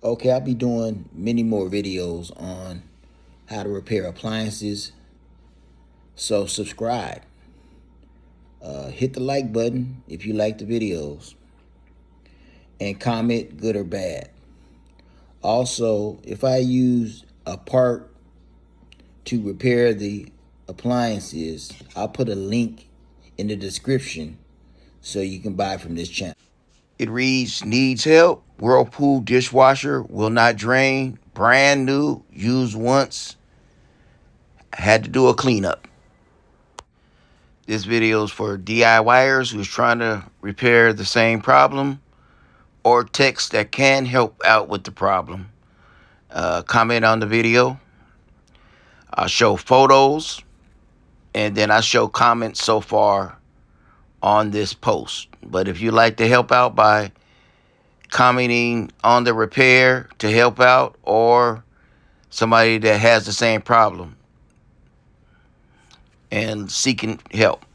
Okay, I'll be doing many more videos on how to repair appliances. So subscribe. Hit the like button if you like the videos. And comment good or bad. Also, if I use a part to repair the appliances, I'll put a link in the description so you can buy from this channel. It reads, needs help. Whirlpool dishwasher will not drain. Brand new, used once. Had to do a cleanup. This video is for DIYers who's trying to repair the same problem or techs that can help out with the problem. Comment on the video. I'll show photos and then I show comments so far on this post. But if you'd like to help out by commenting on the repair to help out, or somebody that has the same problem and seeking help.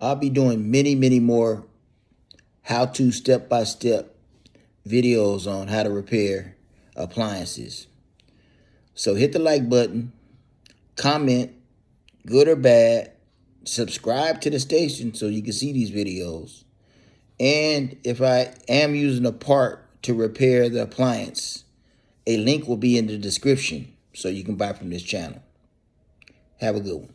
I'll be doing many more how-to step-by-step videos on how to repair appliances. So hit the like button, comment, good or bad, subscribe to the station so you can see these videos. And if I am using a part to repair the appliance, a link will be in the description so you can buy from this channel. Have a good one.